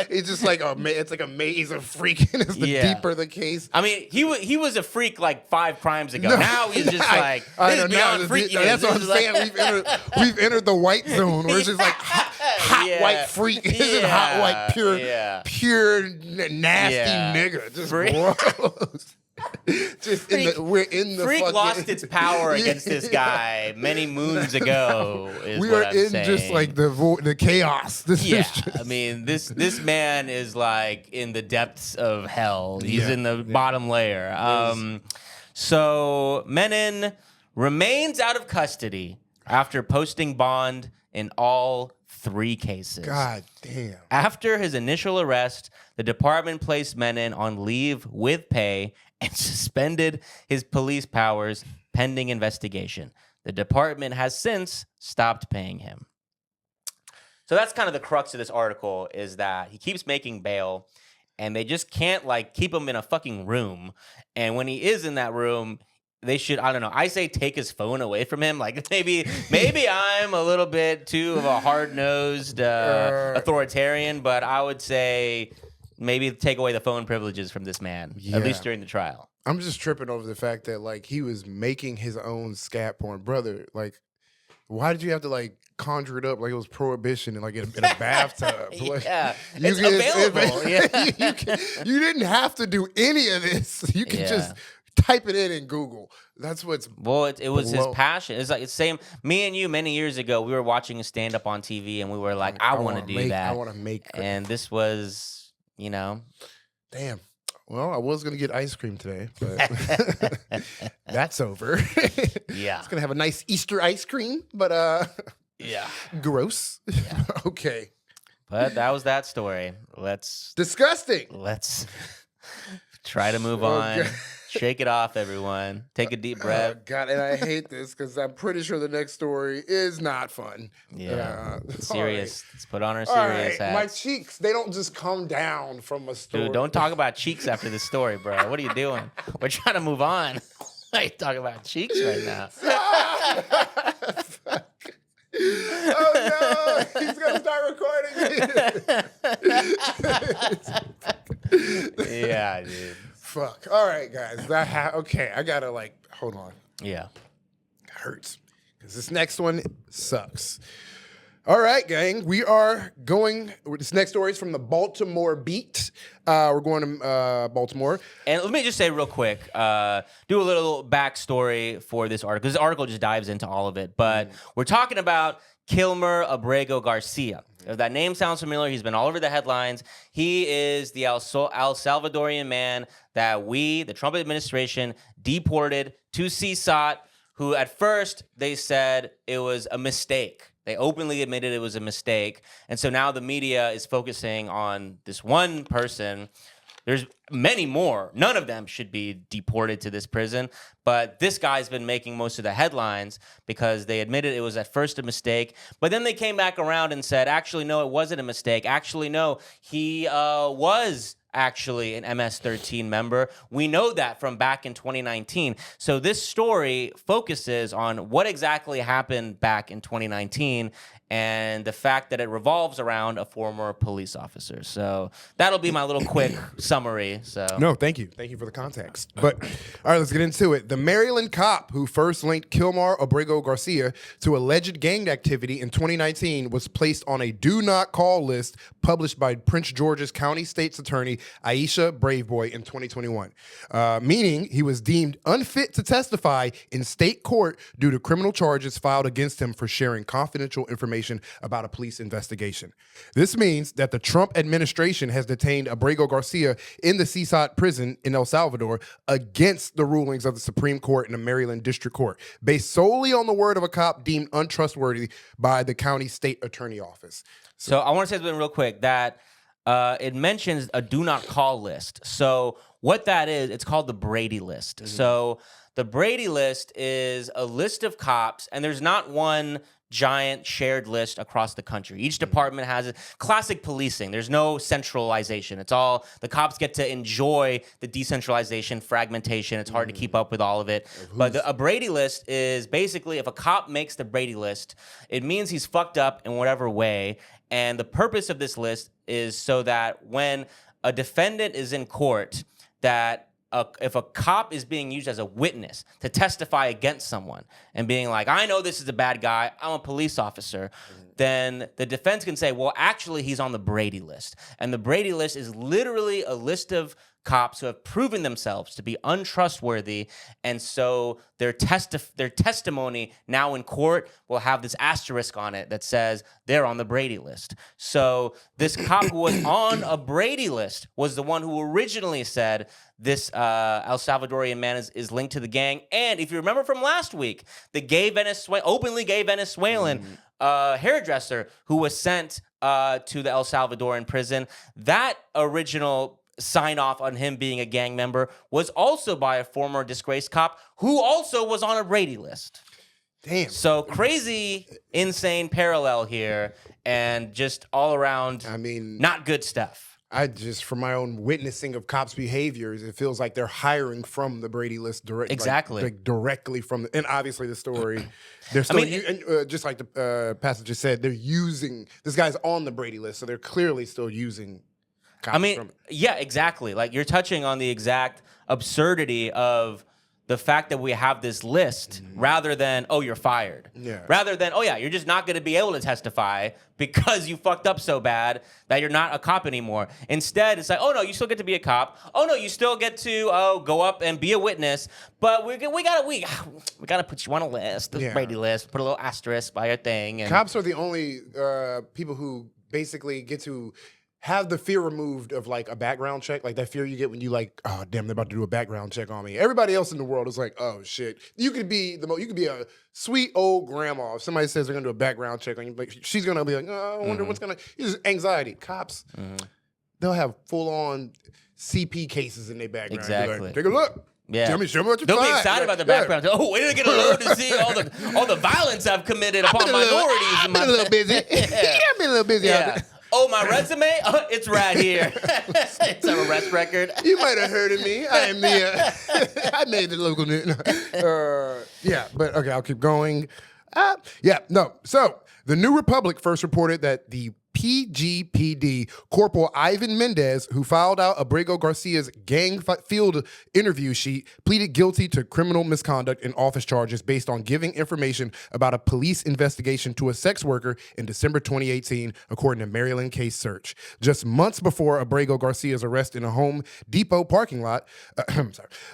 [SPEAKER 2] It's just like it's like a maze of freakiness. The deeper the case.
[SPEAKER 1] I mean, he was a freak like 5 crimes ago. Now he's just like this is beyond freakiness.
[SPEAKER 2] That's what I'm saying. We've entered the white zone where it's just like hot white freak. This is hot white pure nasty nigga. Just gross. We're in the
[SPEAKER 1] freak
[SPEAKER 2] fucking,
[SPEAKER 1] lost its power against this guy many moons ago.
[SPEAKER 2] We are in just like the chaos.
[SPEAKER 1] I mean, this man is like in the depths of hell. He's in the bottom layer. So Menon remains out of custody after posting bond in all 3 cases.
[SPEAKER 2] God damn.
[SPEAKER 1] After his initial arrest, the department placed Menon on leave with pay and suspended his police powers pending investigation. The department has since stopped paying him. So that's kind of the crux of this article, is that he keeps making bail and they just can't like keep him in a fucking room. And when he is in that room, they should, I don't know, I say take his phone away from him. Like maybe I'm a little bit too of a hard-nosed authoritarian, but I would say maybe take away the phone privileges from this man, at least during the trial.
[SPEAKER 2] I'm just tripping over the fact that like he was making his own scat porn. Brother, like, why did you have to like conjure it up like it was prohibition and like in a bathtub?
[SPEAKER 1] It's available.
[SPEAKER 2] You didn't have to do any of this. You can just type it in Google. That's what's
[SPEAKER 1] it was his passion. It's like it's same. Me and you many years ago, we were watching a stand up on TV and we were like, I want to do that.
[SPEAKER 2] I want to make.
[SPEAKER 1] And this was,
[SPEAKER 2] Damn. Well, I was gonna get ice cream today, but that's over. It's gonna have a nice Easter ice cream, but gross.
[SPEAKER 1] Yeah.
[SPEAKER 2] Okay.
[SPEAKER 1] But that was that story.
[SPEAKER 2] Disgusting.
[SPEAKER 1] Let's try to move on. Shake it off, everyone. Take a deep breath.
[SPEAKER 2] God, and I hate this because I'm pretty sure the next story is not fun.
[SPEAKER 1] Yeah, serious.
[SPEAKER 2] Right.
[SPEAKER 1] Let's put on our serious hats.
[SPEAKER 2] My cheeks, they don't just come down from a story.
[SPEAKER 1] Dude, don't talk about cheeks after this story, bro. What are you doing? We're trying to move on. Why are you talking about cheeks right now?
[SPEAKER 2] Oh no, he's gonna start recording.
[SPEAKER 1] Yeah, dude.
[SPEAKER 2] Fuck. All right, guys. Okay, I gotta hold on.
[SPEAKER 1] Yeah.
[SPEAKER 2] It hurts because this next one sucks. All right, gang. We are going. This next story is from the Baltimore Beat. We're going to Baltimore.
[SPEAKER 1] And let me just say real quick, do a little backstory for this article. This article just dives into all of it. But we're talking about Kilmer Abrego Garcia. If that name sounds familiar, he's been all over the headlines. He is the El Salvadorian man that the Trump administration, deported to CSOT, who at first they said it was a mistake. They openly admitted it was a mistake. And so now the media is focusing on this one person. There's many more. None of them should be deported to this prison. But this guy's been making most of the headlines because they admitted it was at first a mistake. But then they came back around and said, actually, no, it wasn't a mistake. Actually, no, he was actually an MS-13 member. We know that from back in 2019. So this story focuses on what exactly happened back in 2019 and the fact that it revolves around a former police officer. So that'll be my little quick summary. So
[SPEAKER 2] No, thank you. Thank you for the context. But all right, let's get into it. The Maryland cop who first linked Kilmar Abrego Garcia to alleged gang activity in 2019 was placed on a do not call list published by Prince George's County State's Attorney Aisha Braveboy in 2021, meaning he was deemed unfit to testify in state court due to criminal charges filed against him for sharing confidential information about a police investigation. This means that the Trump administration has detained Abrego Garcia in the Seaside prison in El Salvador against the rulings of the Supreme Court and the Maryland District Court, based solely on the word of a cop deemed untrustworthy by the county state attorney office.
[SPEAKER 1] So I want to say something real quick that it mentions a do not call list. So what that is, it's called the Brady list. Mm-hmm. So the Brady list is a list of cops, and there's not one giant shared list across the country. Each department has it. Classic policing. There's no centralization. It's all the cops get to enjoy the decentralization, fragmentation. It's hard to keep up with all of it. But a Brady list is basically if a cop makes the Brady list, it means he's fucked up in whatever way. And the purpose of this list is so that when a defendant is in court, that if a cop is being used as a witness to testify against someone and being like, I know this is a bad guy, I'm a police officer, then the defense can say, well, actually, he's on the Brady list. And the Brady list is literally a list of cops who have proven themselves to be untrustworthy, and so their testimony now in court will have this asterisk on it that says they're on the Brady list. So this cop who was on a Brady list was the one who originally said this El Salvadorian man is linked to the gang. And if you remember from last week, the openly gay Venezuelan hairdresser who was sent to the El Salvadoran prison, that original sign off on him being a gang member was also by a former disgraced cop who also was on a Brady list.
[SPEAKER 2] Damn.
[SPEAKER 1] So crazy, insane parallel here, and just all around, not good stuff.
[SPEAKER 2] From my own witnessing of cops' behaviors, it feels like they're hiring from the Brady list directly.
[SPEAKER 1] Exactly.
[SPEAKER 2] Like directly from and obviously the story, they're still, just like the passage just said, they're using, this guy's on the Brady list, so they're clearly still using cops from it.
[SPEAKER 1] Yeah, exactly. Like you're touching on the exact absurdity of the fact that we have this list rather than, oh, you're fired.
[SPEAKER 2] Yeah.
[SPEAKER 1] Rather than, oh, yeah, you're just not going to be able to testify because you fucked up so bad that you're not a cop anymore. Instead, it's like, oh, no, you still get to be a cop. Oh, no, you still get to go up and be a witness. But we got to put you on a list, the Brady list, put a little asterisk by your thing. And
[SPEAKER 2] cops are the only people who basically get to have the fear removed of like a background check, like that fear you get when you like, oh damn, they're about to do a background check on me. Everybody else in the world is like, oh shit. You could be a sweet old grandma. If somebody says they're gonna do a background check on you, like she's gonna be like, oh, I wonder what's gonna. It's just anxiety. Cops, they'll have full on CP cases in their background.
[SPEAKER 1] Exactly.
[SPEAKER 2] Like, take a look.
[SPEAKER 1] Yeah.
[SPEAKER 2] Show me what you
[SPEAKER 1] They'll
[SPEAKER 2] find.
[SPEAKER 1] be excited about the background. Oh, wait till they get a load to see all the violence I've committed upon minorities.
[SPEAKER 2] I've been a little busy. I've been a little busy out there.
[SPEAKER 1] Oh, my resume? It's right here. It's an arrest record.
[SPEAKER 2] You might have heard of me. I am the. I made the local news. But okay, I'll keep going. So the New Republic first reported that the PGPD Corporal Ivan Mendez, who filed out Abrego Garcia's gang field interview sheet, pleaded guilty to criminal misconduct and office charges based on giving information about a police investigation to a sex worker in December 2018, according to Maryland Case Search. Just months before Abrego Garcia's arrest in a Home Depot parking lot,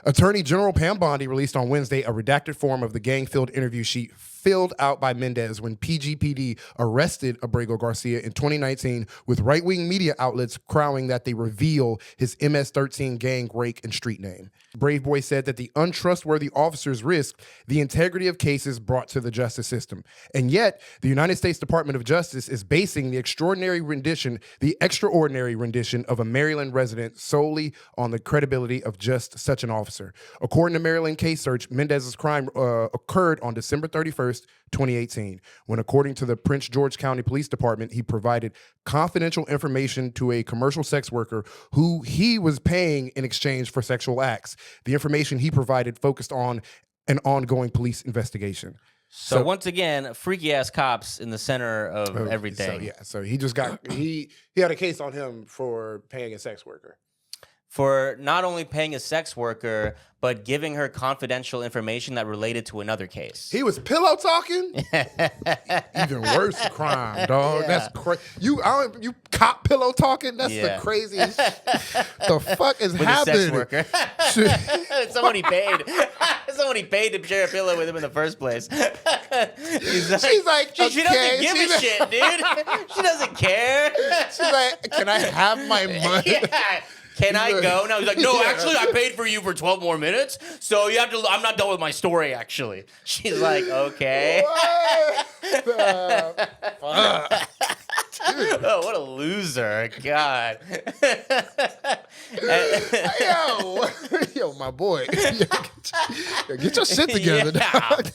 [SPEAKER 2] Attorney General Pam Bondi released on Wednesday a redacted form of the gang field interview sheet filled out by Mendez when PGPD arrested Abrego Garcia in 2019, with right-wing media outlets crowing that they reveal his MS-13 gang rake and street name. Brave Boy said that the untrustworthy officers risk the integrity of cases brought to the justice system. And yet, the United States Department of Justice is basing the extraordinary rendition of a Maryland resident solely on the credibility of just such an officer. According to Maryland Case Search, Mendez's crime occurred on December 31st, 21st, 2018, when, according to the Prince George County Police Department, he provided confidential information to a commercial sex worker who he was paying in exchange for sexual acts. The information he provided focused on an ongoing police investigation.
[SPEAKER 1] So once again, freaky ass cops in the center of everything.
[SPEAKER 2] So he just got he had a case on him for paying a sex worker.
[SPEAKER 1] For not only paying a sex worker, but giving her confidential information that related to another case.
[SPEAKER 2] He was pillow talking? Even worse crime, dog. Yeah. That's crazy. You cop pillow talking? That's the craziest. The fuck is happening?
[SPEAKER 1] With a sex worker. Someone he paid. Someone he paid to share a pillow with him in the first place.
[SPEAKER 2] She's like,
[SPEAKER 1] she doesn't give a shit, dude. She doesn't care.
[SPEAKER 2] She's like, can I have my money?
[SPEAKER 1] Yeah. Can I go? No, he's like, no, actually, I paid for you for 12 more minutes, so you have to. I'm not done with my story, actually. She's like, okay.
[SPEAKER 2] What the fuck?
[SPEAKER 1] Oh, what a loser. God.
[SPEAKER 2] Yo, my boy. Get your shit together, dog.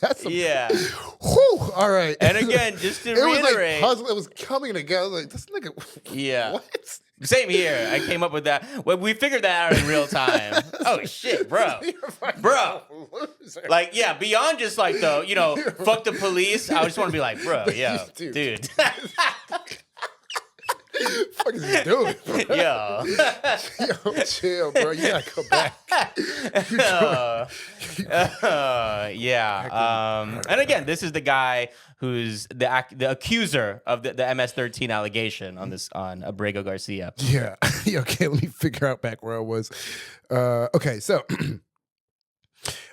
[SPEAKER 2] Whew, all right.
[SPEAKER 1] And again, just to reiterate.
[SPEAKER 2] It was coming together. Like, this nigga.
[SPEAKER 1] Yeah.
[SPEAKER 2] What?
[SPEAKER 1] Same here. I came up with that. Well, we figured that out in real time. Oh, shit, bro. Bro. Like, yeah, beyond just like the, fuck the police. I just want to be like, bro, yeah, dude.
[SPEAKER 2] What the fuck is he doing, bro? Yo, chill, bro. You gotta come back.
[SPEAKER 1] And again, this is the guy who's the accuser of the MS-13 allegation on Abrego Garcia.
[SPEAKER 2] Yeah. Okay, let me figure out back where I was. Okay, so...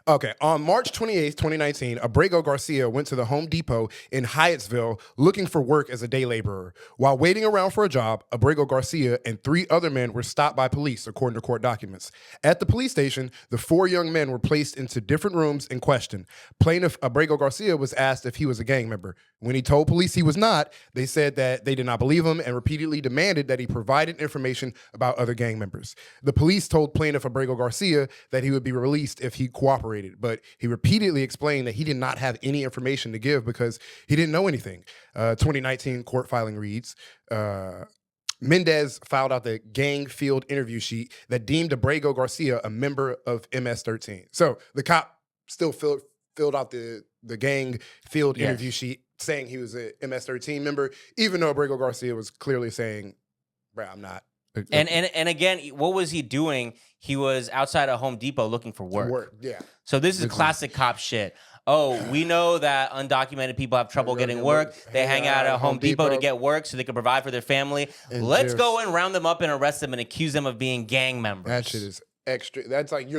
[SPEAKER 2] Okay, on March 28th, 2019, Abrego Garcia went to the Home Depot in Hyattsville looking for work as a day laborer. While waiting around for a job, Abrego Garcia and 3 other men were stopped by police, according to court documents. At the police station, the 4 young men were placed into different rooms and questioned. Plaintiff Abrego Garcia was asked if he was a gang member. When he told police he was not, they said that they did not believe him and repeatedly demanded that he provided information about other gang members. The police told plaintiff Abrego Garcia that he would be released if he cooperated, but he repeatedly explained that he did not have any information to give because he didn't know anything. 2019 court filing reads, Mendez filed out the gang field interview sheet that deemed Abrego Garcia a member of MS-13. So the cop still filled out the gang field interview sheet saying he was a MS-13 member, even though Abrego Garcia was clearly saying, bro, I'm not.
[SPEAKER 1] And again, what was he doing? He was outside of Home Depot looking for work.
[SPEAKER 2] Yeah.
[SPEAKER 1] So this is classic cop shit. Oh, we know that undocumented people have trouble getting work. They hang out at Home Depot to get work so they can provide for their family. Let's go and round them up and arrest them and accuse them of being gang members.
[SPEAKER 2] That shit is extra. That's like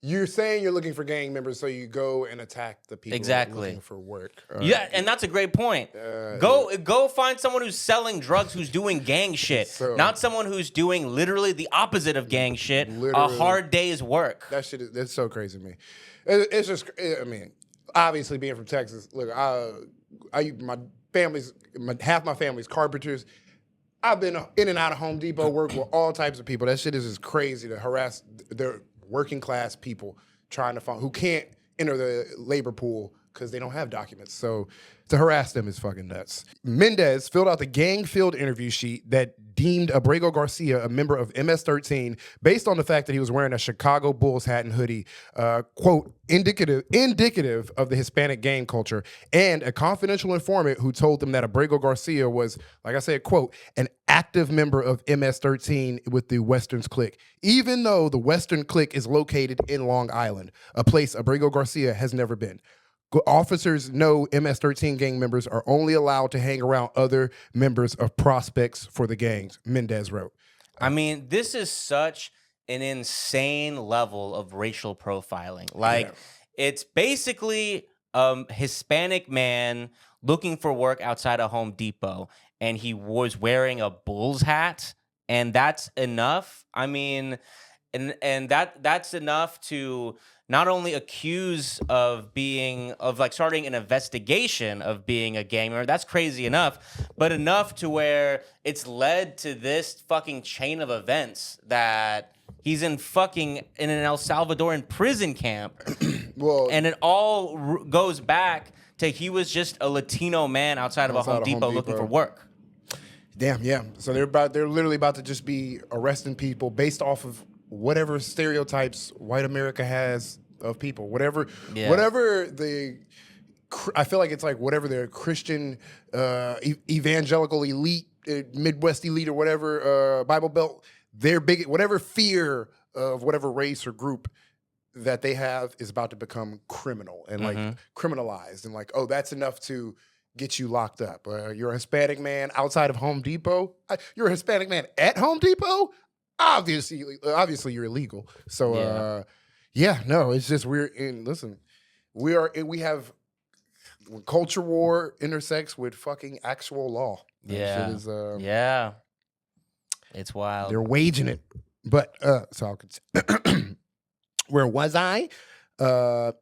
[SPEAKER 2] you're saying you're looking for gang members, so you go and attack the people looking for work.
[SPEAKER 1] Yeah, and that's a great point. Go find someone who's selling drugs who's doing gang shit, not someone who's doing literally the opposite of gang shit, a hard day's work.
[SPEAKER 2] That shit that's so crazy to me. It's just, I mean, obviously being from Texas, look, half my family's carpenters. I've been in and out of Home Depot, work with all types of people. That shit is just crazy to harass their working class people trying to find who can't enter the labor pool because they don't have documents. So to harass them is fucking nuts. Mendez filled out the gang field interview sheet that deemed Abrego Garcia a member of MS-13 based on the fact that he was wearing a Chicago Bulls hat and hoodie, quote, indicative of the Hispanic gang culture, and a confidential informant who told them that Abrego Garcia was, like I said, quote, an active member of MS-13 with the Westerns Clique, even though the Western Clique is located in Long Island, a place Abrego Garcia has never been. Officers know MS-13 gang members are only allowed to hang around other members of prospects for the gangs, Mendez wrote.
[SPEAKER 1] I mean, this is such an insane level of racial profiling. Like, it's basically a Hispanic man looking for work outside of Home Depot, and he was wearing a Bulls hat, and that's enough. I mean, and that's enough to not only accuse of starting an investigation of being a gang member, that's crazy enough, but enough to where it's led to this fucking chain of events that he's in an El Salvadoran prison camp.
[SPEAKER 2] Well,
[SPEAKER 1] and it all goes back to he was just a Latino man outside of a Home Depot looking for work.
[SPEAKER 2] Damn, yeah. So they're literally about to just be arresting people based off of whatever stereotypes white America has of people. Whatever I feel like it's like whatever the Christian evangelical elite, Midwest elite or whatever, Bible Belt, their big whatever fear of whatever race or group that they have is about to become criminal and like criminalized and like, oh, that's enough to get you locked up. You're a Hispanic man outside of Home Depot. You're a Hispanic man at Home Depot. Obviously you're illegal. So no, it's just we're in. Listen, we have when culture war intersects with fucking actual law.
[SPEAKER 1] Yeah,
[SPEAKER 2] shit is,
[SPEAKER 1] yeah, it's wild.
[SPEAKER 2] They're waging it. But so I'll continue. Where was I? Yeah.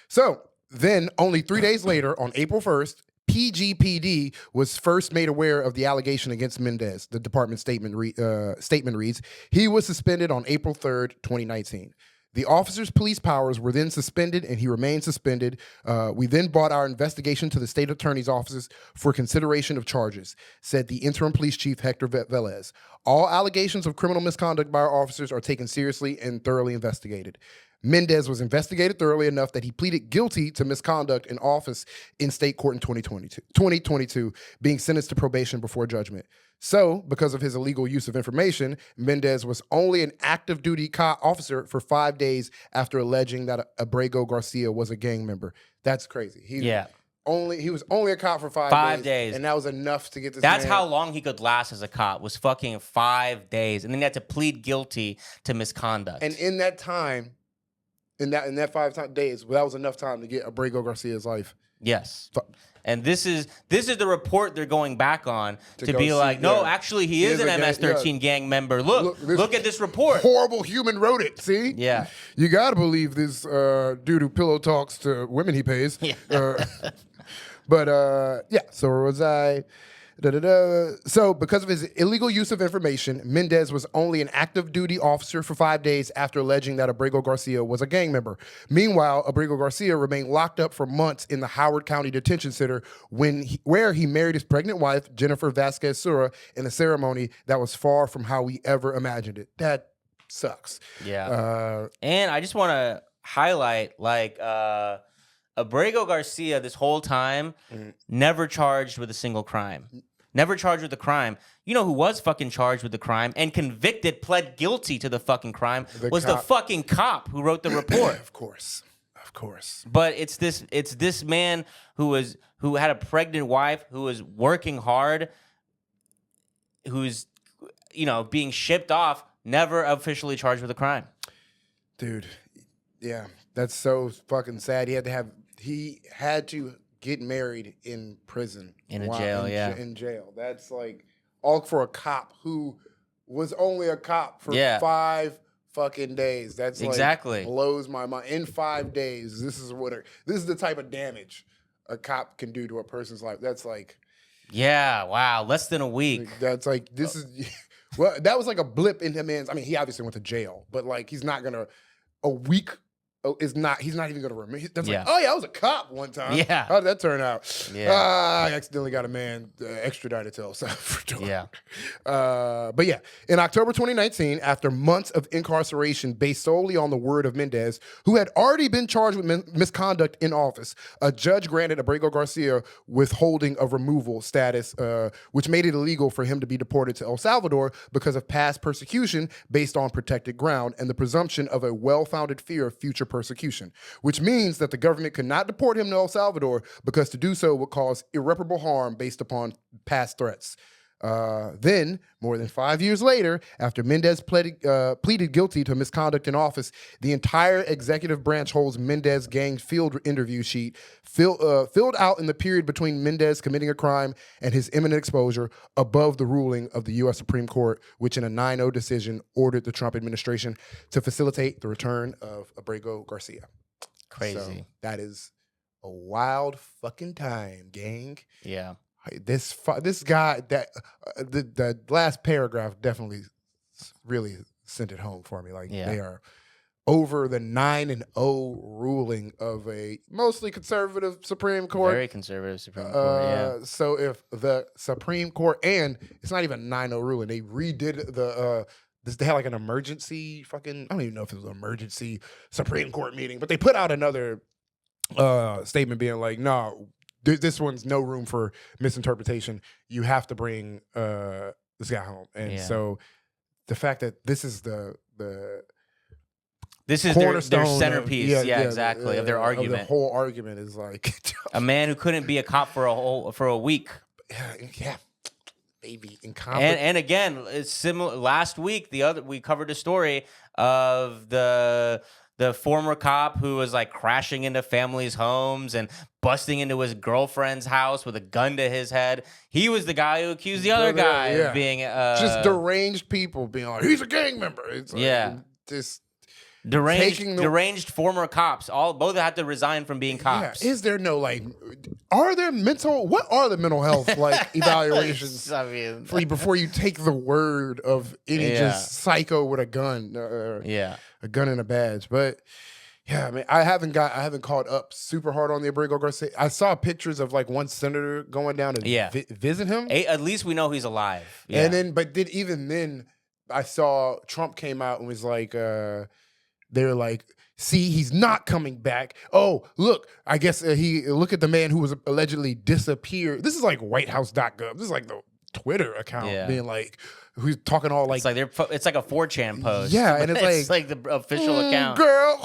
[SPEAKER 2] So then, only 3 days later, on April 1st. PGPD was first made aware of the allegation against Mendez. The department statement reads, he was suspended on April 3rd, 2019. The officer's police powers were then suspended, and he remained suspended. We then brought our investigation to the state attorney's offices for consideration of charges, said the interim police chief, Hector Velez. All allegations of criminal misconduct by our officers are taken seriously and thoroughly investigated. Mendez was investigated thoroughly enough that he pleaded guilty to misconduct in office in state court in 2022, being sentenced to probation before judgment. So, because of his illegal use of information, Mendez was only an active duty cop officer for 5 days after alleging that Abrego Garcia was a gang member. That's crazy. He was only a cop for 5 days. And that was enough to get this
[SPEAKER 1] That's
[SPEAKER 2] man.
[SPEAKER 1] how long he could last as a cop, was fucking 5 days. And then he had to plead guilty to misconduct.
[SPEAKER 2] And in that time, in that 5 days, that was enough time to get Abrego Garcia's life.
[SPEAKER 1] Yes. And this is the report they're going back on to be like, no, actually, he is an MS-13 gang member. Look at this report.
[SPEAKER 2] Horrible human wrote it, see?
[SPEAKER 1] Yeah.
[SPEAKER 2] You got to believe this dude who pillow talks to women he pays.
[SPEAKER 1] Yeah.
[SPEAKER 2] So where was I? So, because of his illegal use of information, Mendez was only an active duty officer for 5 days after alleging that Abrego Garcia was a gang member. Meanwhile, Abrego Garcia remained locked up for months in the Howard County Detention Center where he married his pregnant wife, Jennifer Vasquez Sura, in a ceremony that was far from how we ever imagined it. That sucks.
[SPEAKER 1] Yeah. And I just want to highlight, Abrego Garcia this whole time never charged with a single crime. Never charged with a crime. You know who was fucking charged with the crime and convicted, pled guilty to the fucking crime the fucking cop who wrote the report.
[SPEAKER 2] Of course.
[SPEAKER 1] But it's this man who had a pregnant wife, who was working hard, who's being shipped off, never officially charged with a crime.
[SPEAKER 2] Dude, yeah, that's so fucking sad. He had to get married in prison.
[SPEAKER 1] In a jail,
[SPEAKER 2] in jail. That's like all for a cop who was only a cop for 5 fucking days. That's
[SPEAKER 1] exactly
[SPEAKER 2] blows my mind. In 5 days, this is the type of damage a cop can do to a person's life. That's like,
[SPEAKER 1] yeah, wow, less than a week.
[SPEAKER 2] That's like this is well, that was like a blip in his man's. I mean, he obviously went to jail, but like he's not gonna a week. He's not even going to remember. That's like, oh, yeah, I was a cop one time.
[SPEAKER 1] Yeah.
[SPEAKER 2] How did that turn out?
[SPEAKER 1] Yeah.
[SPEAKER 2] I accidentally got a man extradited to El Salvador.
[SPEAKER 1] Yeah.
[SPEAKER 2] But yeah, in October 2019, after months of incarceration based solely on the word of Mendez, who had already been charged with misconduct in office, a judge granted Abrego Garcia withholding of removal status, which made it illegal for him to be deported to El Salvador because of past persecution based on protected ground and the presumption of a well-founded fear of future persecution, which means that the government could not deport him to El Salvador because to do so would cause irreparable harm based upon past threats. Then, more than 5 years later, after Mendez pleaded guilty to misconduct in office, the entire executive branch holds Mendez gang field interview sheet filled out in the period between Mendez committing a crime and his imminent exposure above the ruling of the U.S. Supreme Court, which in a 9-0 decision ordered the Trump administration to facilitate the return of Abrego Garcia.
[SPEAKER 1] Crazy.
[SPEAKER 2] So that is a wild fucking time, gang.
[SPEAKER 1] Yeah.
[SPEAKER 2] This guy, that the last paragraph definitely really sent it home for me. Like they are over the 9-0 ruling of a mostly conservative Supreme Court.
[SPEAKER 1] Very conservative Supreme Court, yeah.
[SPEAKER 2] So if the Supreme Court, and it's not even 9-0 ruling, they redid they had like an emergency fucking, I don't even know if it was an emergency Supreme Court meeting, but they put out another statement being like, no, this one's no room for misinterpretation. You have to bring this guy home. And so the fact that this is
[SPEAKER 1] this is their centerpiece, exactly, of their argument.
[SPEAKER 2] The whole argument is like
[SPEAKER 1] a man who couldn't be a cop for a week.
[SPEAKER 2] Yeah, maybe incompetent.
[SPEAKER 1] And again, it's similar. Last week, we covered a story of the former cop who was like crashing into families' homes and busting into his girlfriend's house with a gun to his head. He was the guy who accused the other guy of being
[SPEAKER 2] just deranged people being like, he's a gang member. It's like, just
[SPEAKER 1] deranged former cops. Both had to resign from being cops.
[SPEAKER 2] Yeah. Is there no what are the mental health like evaluations?
[SPEAKER 1] I mean,
[SPEAKER 2] before you take the word of any just psycho with a gun, a gun and a badge. But yeah, I mean, I haven't caught up super hard on the Abrigo Garcia. I saw pictures of like one senator going down to visit him.
[SPEAKER 1] At least we know he's alive. Yeah.
[SPEAKER 2] And then, even then, I saw Trump came out and was like, they're like, see, he's not coming back. Oh, look, I guess look at the man who was allegedly disappeared. This is like WhiteHouse.gov. This is like the Twitter account being like, who's talking all like,
[SPEAKER 1] it's like a 4chan post.
[SPEAKER 2] Yeah, and
[SPEAKER 1] it's like the official account.
[SPEAKER 2] Girl,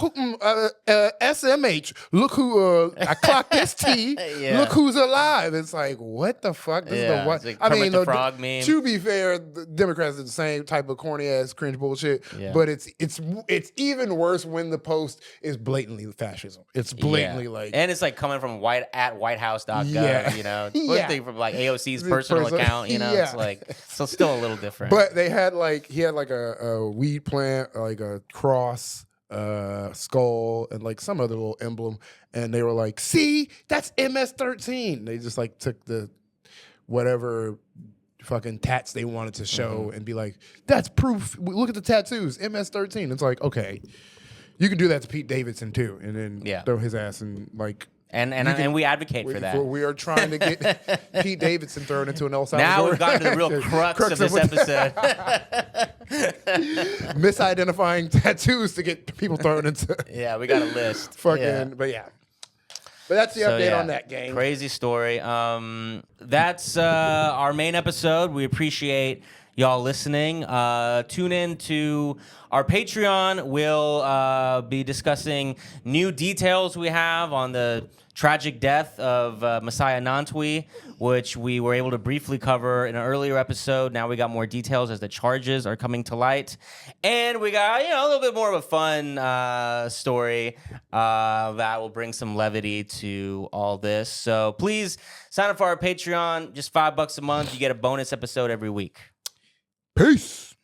[SPEAKER 2] SMH, look who I clocked this T. Look who's alive. It's like, what the fuck? This is the what?
[SPEAKER 1] Like I mean, the frog meme.
[SPEAKER 2] To be fair, the Democrats are the same type of corny ass cringe bullshit. But it's even worse when the post is blatantly fascism. It's blatantly like,
[SPEAKER 1] and it's like coming from WhiteHouse.gov. You know, thing from like AOC's personal account. You know, it's like so still a little different.
[SPEAKER 2] But he had like a weed plant, like a cross, skull, and like some other little emblem. And they were like, see, that's MS-13. They just like took the whatever fucking tats they wanted to show and be like, that's proof. Look at the tattoos, MS-13. It's like, okay, you can do that to Pete Davidson too, and then throw his ass in like.
[SPEAKER 1] And we advocate for that.
[SPEAKER 2] We are trying to get Pete Davidson thrown into an El Salvador.
[SPEAKER 1] Now we've gotten to the real crux of this episode.
[SPEAKER 2] Misidentifying tattoos to get people thrown into.
[SPEAKER 1] Yeah, we got a list.
[SPEAKER 2] But that's the update on that game.
[SPEAKER 1] Crazy story. That's our main episode. We appreciate y'all listening. Tune in to our Patreon. We'll be discussing new details we have on the tragic death of Messiah Nantwi, which we were able to briefly cover in an earlier episode. Now we got more details as the charges are coming to light. And we got, a little bit more of a fun story that will bring some levity to all this. So please sign up for our Patreon. Just $5 a month. You get a bonus episode every week.
[SPEAKER 2] Peace.